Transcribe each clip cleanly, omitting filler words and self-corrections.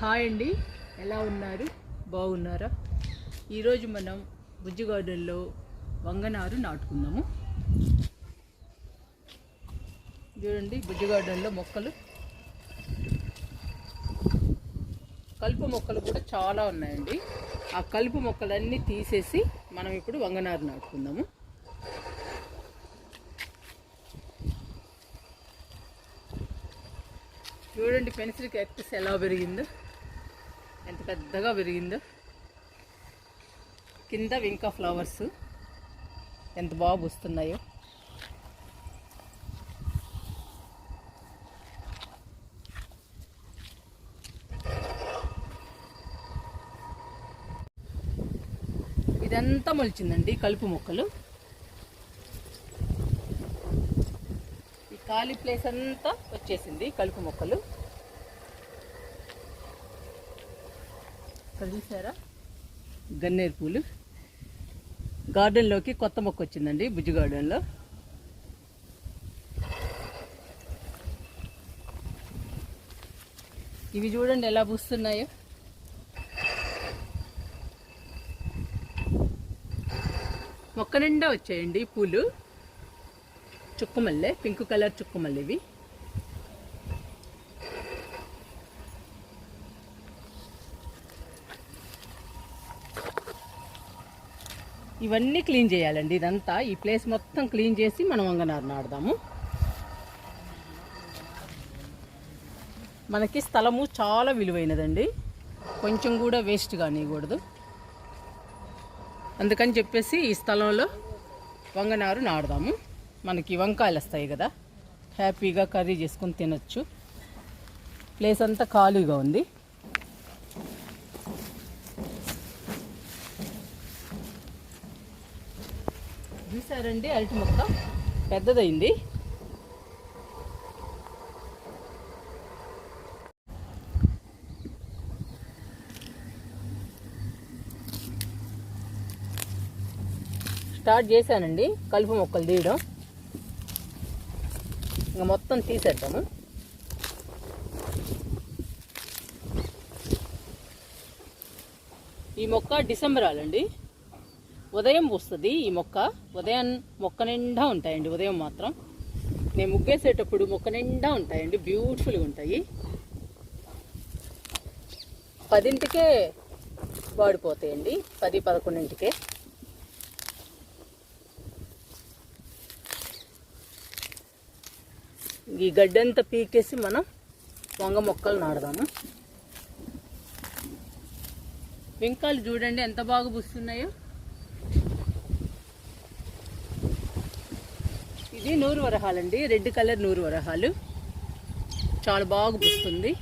Hi అండి, ఎలా ఉన్నారు? బాగున్నారా? ఈరోజు మనం బుజ్జి గార్డెన్లో వంగనారు నాటుకుందాము. చూడండి, బుజ్జి గార్డెన్లో మొక్కలు, కలుపు మొక్కలు కూడా చాలా ఉన్నాయండి. ఆ కలుపు మొక్కలన్నీ తీసేసి మనం ఇప్పుడు వంగనారు నాటుకుందాము. చూడండి, పెన్సిల్ క్యాక్టస్ ఎలా పెరిగిందో, ఎంత పెద్దగా పెరిగిందో. కింద వింకా ఫ్లవర్స్ ఎంత బాగా వస్తున్నాయో. ఇదంతా మొలిచిందండి కలుపు మొక్కలు. ఈ ఖాళీ ప్లేస్ అంతా వచ్చేసింది కలుపు మొక్కలు. చూసారా, గన్నేరు పూలు. గార్డెన్లోకి కొత్త మొక్క వచ్చిందండి బుజ్జి గార్డెన్లో. ఇవి చూడండి ఎలా పూస్తున్నాయో. మొక్క నిండా వచ్చాయండి పూలు. చుక్కమల్లె, పింక్ కలర్ చుక్కమల్లె ఇవి. ఇవన్నీ క్లీన్ చేయాలండి. ఇదంతా, ఈ ప్లేస్ మొత్తం క్లీన్ చేసి మనం వంగనారు నాటుదాము. మనకి స్థలము చాలా విలువైనదండి, కొంచెం కూడా వేస్ట్ కానివ్వకూడదు. అందుకని చెప్పేసి ఈ స్థలంలో వంగనారు నాటుదాము. మనకి వంకాయలు వస్తాయి కదా, హ్యాపీగా కర్రీ చేసుకొని తినచ్చు. ప్లేస్ అంతా ఖాళీగా ఉంది. చూసారండి, అరటి మొక్క పెద్దదైంది. స్టార్ట్ చేశానండి కలుపు మొక్కలు తీయడం. ఇంకా మొత్తం తీసేద్దాము. ఈ మొక్క డిసెంబరాలండి, ఉదయం పూస్తుంది. ఈ మొక్క ఉదయం మొక్క నిండా ఉంటాయండి. ఉదయం మాత్రం నేను ముగ్గేసేటప్పుడు మొక్క నిండా ఉంటాయండి, బ్యూటిఫుల్గా ఉంటాయి. 10ంటికే వాడిపోతాయండి, 10-11ంటికే. ఈ గడ్డంతా పీకేసి మనం వంగ మొక్కలు నాటుదాము. వెంకాలు చూడండి ఎంత బాగా పూస్తున్నాయో. ఇది నూరు వరహాలండి, రెడ్ కలర్ నూరు వరహాలు. చాలా బాగా పూస్తుంది.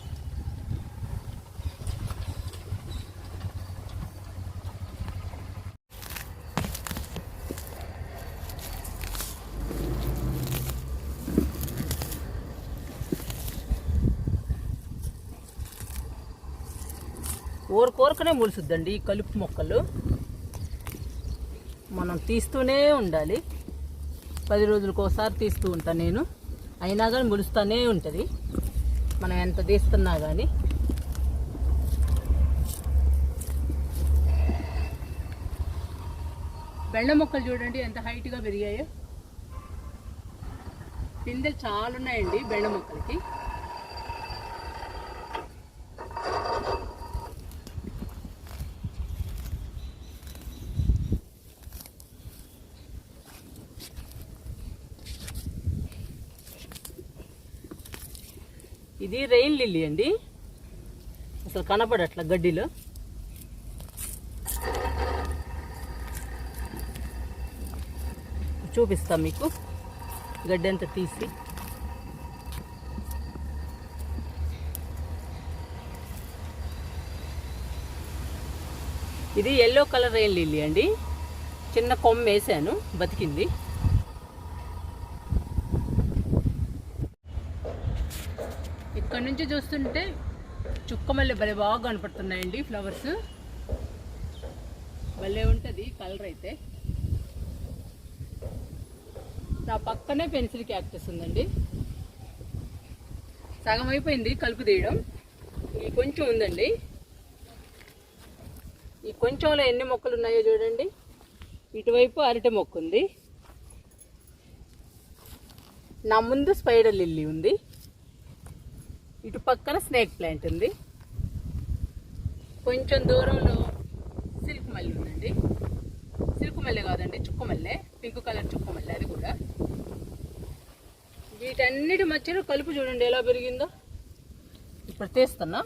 కోరకనే మొలుసుద్దండి ఈ కలుపు మొక్కలు. మనం తీస్తూనే ఉండాలి. 10 రోజులకు ఒకసారి తీస్తూ ఉంటాను నేను. అయినా కానీ మొలుస్తూనే ఉంటుంది, మనం ఎంత తీస్తున్నా కానీ. బెండ మొక్కలు చూడండి ఎంత హైట్గా పెరిగాయో. పిందెలు చాలా ఉన్నాయండి బెండ మొక్కలకి. ఇది రెయిన్ లిల్లీ అండి, అసలు కనపడట్ల గడ్డిలో. చూపిస్తాం మీకు గడ్డి అంతా తీసి. ఇది ఎల్లో కలర్ రెయిన్ లిల్లీ అండి. చిన్న కొమ్మ వేసాను, బతికింది. ఇక్కడ నుంచి చూస్తుంటే చుక్కమల్లె భలే బాగా కనపడుతున్నాయండి ఫ్లవర్స్. భలే ఉంటుంది కలర్ అయితే. నా పక్కనే పెన్సిల్ క్యాక్టస్ ఉందండి. సగం అయిపోయింది కలుపు తీయడం. ఈ కొంచెం ఉందండి. ఈ కొంచెంలో ఎన్ని మొక్కలు ఉన్నాయో చూడండి. ఇటువైపు అరటి మొక్క ఉంది, నా ముందు స్పైడర్ లిల్లీ ఉంది, ఇటు పక్కన స్నేక్ ప్లాంట్ ఉంది, కొంచెం దూరంలో సిల్క్ మల్లె ఉందండి. సిల్క్ మల్లె కాదండి, చుక్కమల్లె, పింక్ కలర్ చుక్కమల్లె అది కూడా. వీటన్నిటి మధ్యలో కలుపు చూడండి ఎలా పెరిగిందో. ఇప్పుడు తీస్తున్నా.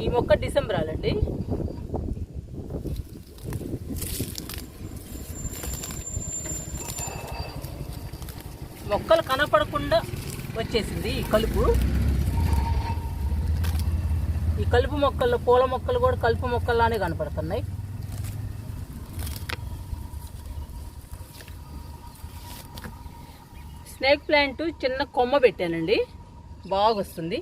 ఈ మొక్క డిసెంబరాలండి. మొక్కలు కనపడకుండా వచ్చేసింది ఈ కలుపు. ఈ కలుపు మొక్కల్లో పూల మొక్కలు కూడా కలుపు మొక్కల్లానే కనపడుతున్నాయి. స్నేక్ ప్లాంట్ చిన్న కొమ్మ పెట్టానండి, బాగా వస్తుంది.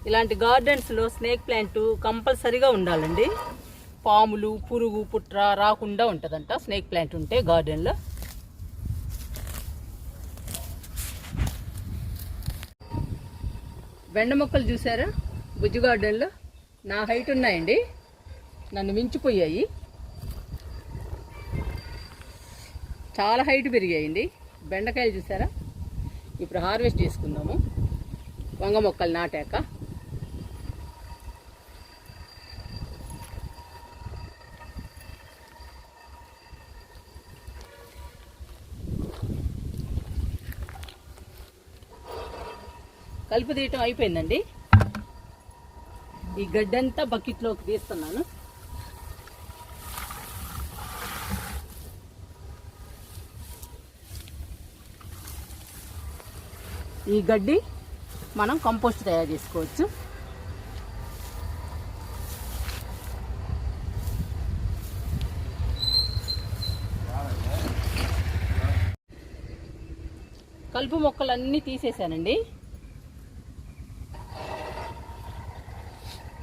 ఇలాంటి గార్డెన్స్లో స్నేక్ ప్లాంట్ కంపల్సరీగా ఉండాలండి. పాములు, పురుగు, పుట్ర రాకుండా ఉంటుందంట స్నేక్ ప్లాంట్ ఉంటే గార్డెన్లో. బెండ మొక్కలు చూసారా బుజ్జి గార్డెన్లో? నా హైట్ ఉన్నాయండి, నన్ను మించిపోయాయి. చాలా హైట్ పెరిగాయండి బెండకాయలు చూసారా. ఇప్పుడు హార్వెస్ట్ చేసుకుందాము వంగ మొక్కలు నాటాక. కలుపు తీయటం అయిపోయిందండి. ఈ గడ్డంతా బకెట్లోకి తీస్తున్నాను. ఈ గడ్డి మనం కంపోస్ట్ తయారు చేసుకోవచ్చు. కలుపు మొక్కలన్నీ తీసేసానండి.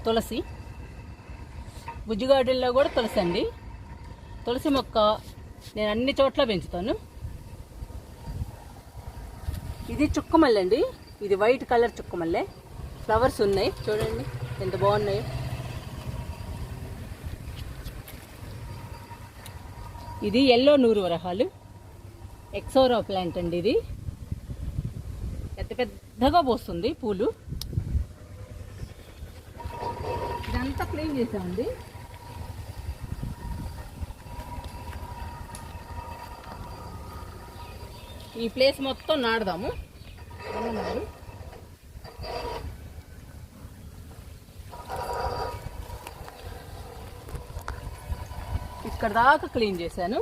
తులసి, బుజ్జి గార్డెన్లో కూడా తులసి అండి. తులసి మొక్క నేను అన్ని చోట్ల పెంచుతాను. ఇది చుక్కమల్లె అండి, ఇది వైట్ కలర్ చుక్కమల్లె. ఫ్లవర్స్ ఉన్నాయి చూడండి ఎంత బాగున్నాయి. ఇది ఎల్లో నూరు వరహాలు ఎక్సోరా ప్లాంట్ అండి. ఇది పెద్ద పెద్దగా పోస్తుంది పూలు. ఇదంతా క్లీన్ చేసామండి. ఈ ప్లేస్ మొత్తం నాడదాము. ఇక్కడ దాకా క్లీన్ చేశాను,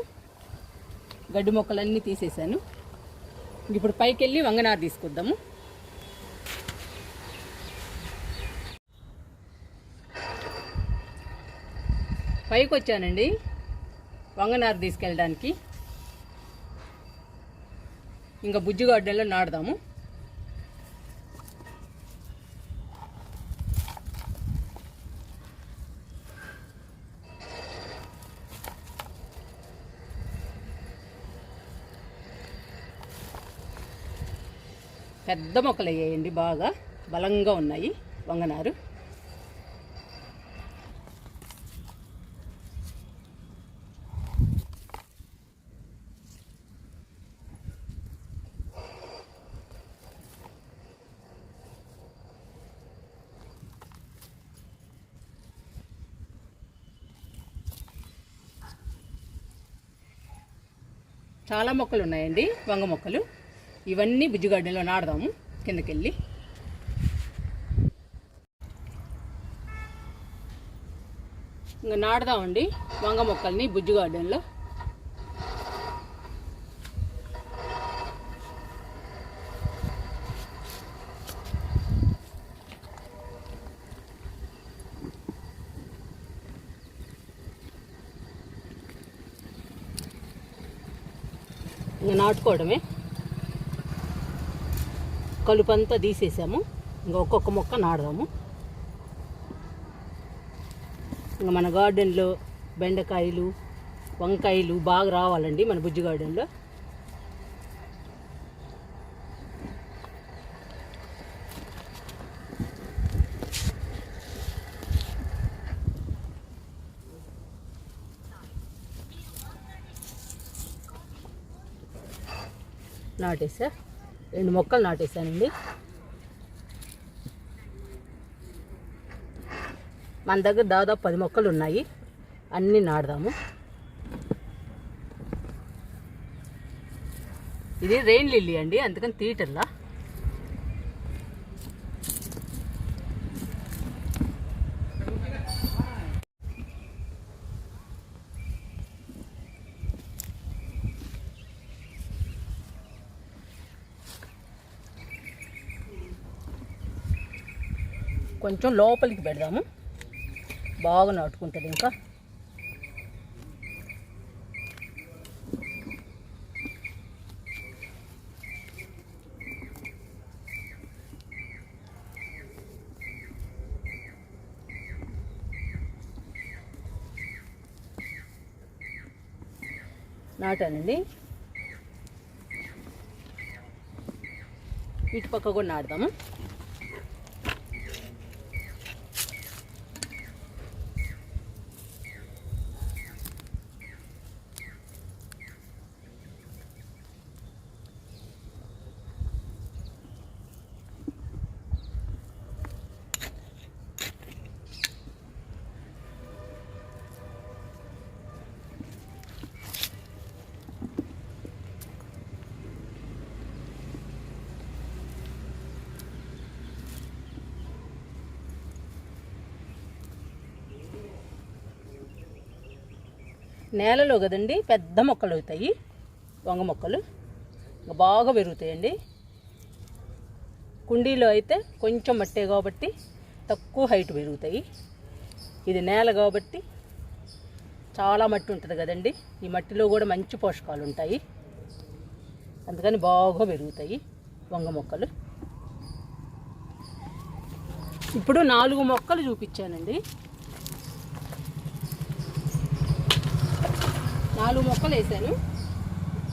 గడ్డి మొక్కలన్నీ తీసేసాను. ఇప్పుడు పైకి వెళ్ళి వంగనారు తీసుకొద్దాము. పైకి వచ్చానండి వంగనారు తీసుకెళ్ళడానికి. ఇంకా బుజ్జి గార్డెన్లో నాటుదాము. పెద్ద మొక్కలు అయ్యాయండి, బాగా బలంగా ఉన్నాయి వంగనారు. చాలా మొక్కలు ఉన్నాయండి వంగ మొక్కలు. ఇవన్నీ బుజ్జి గార్డెన్లో నాడదాము కిందకెళ్ళి. ఇంకా నాడదామండి వంగ మొక్కల్ని బుజ్జి గార్డెన్లో. ఇంకా నాటుకోవడమే. కలుపంతా తీసేసాము, ఇంకా ఒక్కొక్క మొక్క నాడదాము. ఇంకా మన గార్డెన్లో బెండకాయలు, వంకాయలు బాగా రావాలండి మన బుజ్జి గార్డెన్లో. నాటేసా, 2 మొక్కలు నాటేసానండి. మన దగ్గర దాదాపు 10 మొక్కలు ఉన్నాయి, అన్నీ నాటుదాము. ఇది రెయిన్ లిల్లీ అండి, అందుకని తీయటల్లా. కొంచెం లోపలికి పెడదాము, బాగా నాటుకుంటుంది. ఇంకా నాటానండి. ఇటు పక్క కూడా నాటుదాము. నేలలో కదండి పెద్ద మొక్కలు అవుతాయి, వంగ మొక్కలు బాగా పెరుగుతాయండి. కుండీలో అయితే కొంచెం మట్టే కాబట్టి తక్కువ హైట్ పెరుగుతాయి. ఇది నేల కాబట్టి చాలా మట్టి ఉంటుంది కదండి, ఈ మట్టిలో కూడా మంచి పోషకాలు ఉంటాయి, అందుకని బాగా పెరుగుతాయి వంగ మొక్కలు. ఇప్పుడు 4 మొక్కలు చూపించానండి. 4 మొక్కలు వేసాను,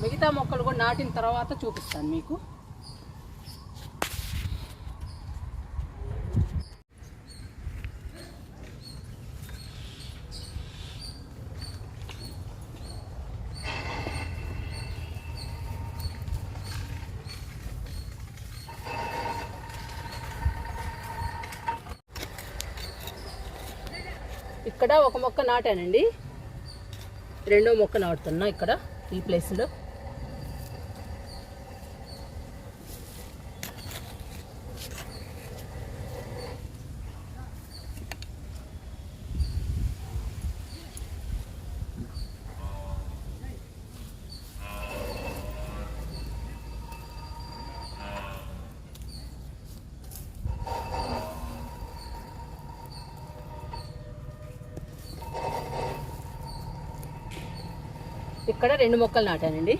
మిగతా మొక్కలు కూడా నాటిన తర్వాత చూపిస్తాను మీకు. ఇక్కడ ఒక మొక్క నాటానండి, 2వ మొక్క నాటుతున్నా ఇక్కడ ఈ ప్లేస్లో. ఇక్కడ 2 మొక్కలు నాటానండి.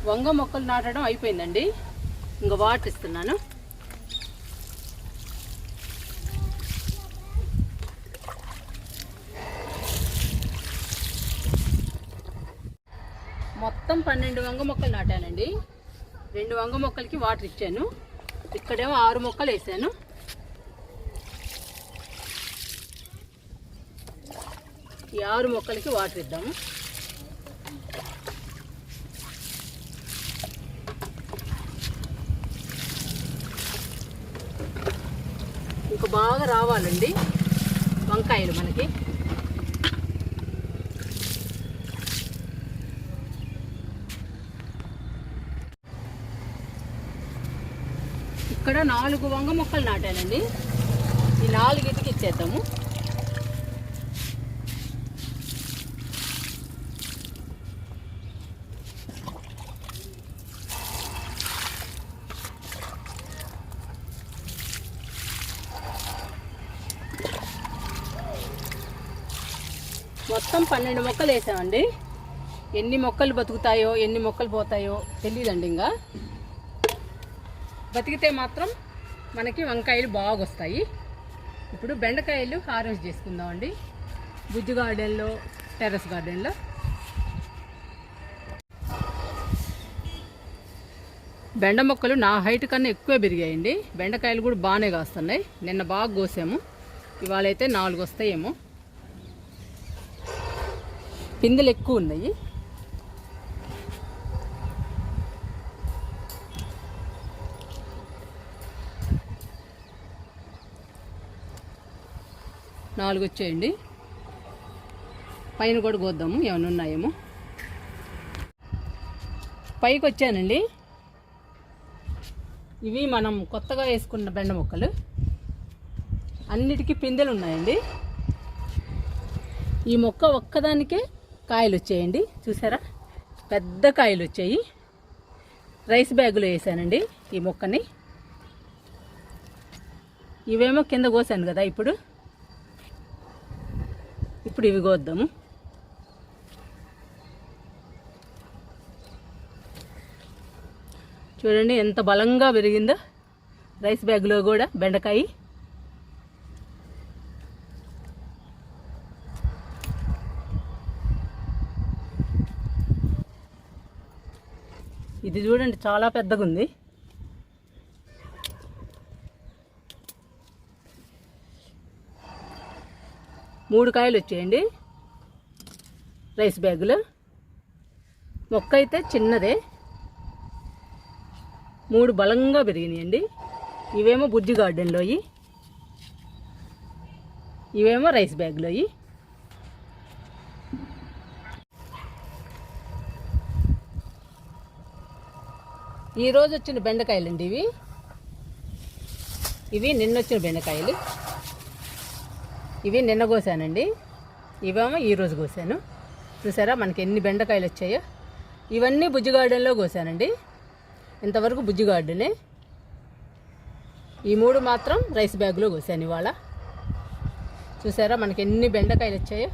వంగ మొక్కలు నాటడం అయిపోయిందండి, ఇంకా వాటర్ ఇస్తున్నాను. మొత్తం 12 వంగ మొక్కలు నాటానండి. 2 వంగ మొక్కలకి వాటర్ ఇచ్చాను. ఇక్కడేమో 6 మొక్కలు వేసాను. ఈ 6 మొక్కలకి వాటర్ ఇద్దాము. ఇంకా బాగా రావాలండి వంకాయలు మనకి. ఇక్కడ 4 వంగ మొక్కలు నాటానండి. ఈ 4కి ఇచ్చేద్దాము. మొత్తం 12 మొక్కలు వేసామండి. ఎన్ని మొక్కలు బతుకుతాయో ఎన్ని మొక్కలు పోతాయో తెలియదండి. ఇంకా బతికితే మాత్రం మనకి వంకాయలు బాగా వస్తాయి. ఇప్పుడు బెండకాయలు హార్వెస్ట్ చేసుకుందామండి, బుజ్జు గార్డెన్లో, టెర్రస్ గార్డెన్లో. బెండ మొక్కలు నా హైట్ కన్నా ఎక్కువ పెరిగాయండి. బెండకాయలు కూడా బాగానే కాస్తున్నాయి. నిన్న బాగా కోసాము, ఇవాళ అయితే 4 వస్తాయేమో. పిందెలు ఎక్కువ ఉన్నాయి. 4 వచ్చేయండి. పైన కూడా కోద్దాము, ఏమైనా ఉన్నాయేమో. పైకి వచ్చానండి. ఇవి మనం కొత్తగా వేసుకున్న బెండ మొక్కలు. అన్నిటికీ పిందెలు ఉన్నాయండి. ఈ మొక్క ఒక్కదానికే కాయలు వచ్చాయండి, చూసారా? పెద్ద కాయలు వచ్చాయి. రైస్ బ్యాగులో వేసానండి ఈ మొక్కని. ఇవేమో కింద కోసాను కదా, ఇప్పుడు ఇవి కోద్దాము. చూడండి ఎంత బలంగా పెరిగిందో రైస్ బ్యాగ్లో కూడా బెండకాయ. ఇది చూడండి చాలా పెద్దగా ఉంది. మూడు కాయలు వచ్చాయండి రైస్ బ్యాగులో. మొక్క అయితే చిన్నదే, 3 బలంగా పెరిగినాయండి. ఇవేమో బుజ్జి గార్డెన్లోయి, ఇవేమో రైస్ బ్యాగ్లోయి. ఈరోజు వచ్చిన బెండకాయలండి ఇవి నిన్న వచ్చిన బెండకాయలు. ఇవి నిన్న కోసానండి, ఇవేమో ఈరోజు కోసాను. చూసారా మనకి ఎన్ని బెండకాయలు వచ్చాయో. ఇవన్నీ బుజ్జి గార్డెన్లో కోసానండి, ఇంతవరకు బుజ్జి గార్డెనే. ఈ 3 మాత్రం రైస్ బ్యాగ్లో కోసాను ఇవాళ. చూసారా మనకి ఎన్ని బెండకాయలు వచ్చాయో.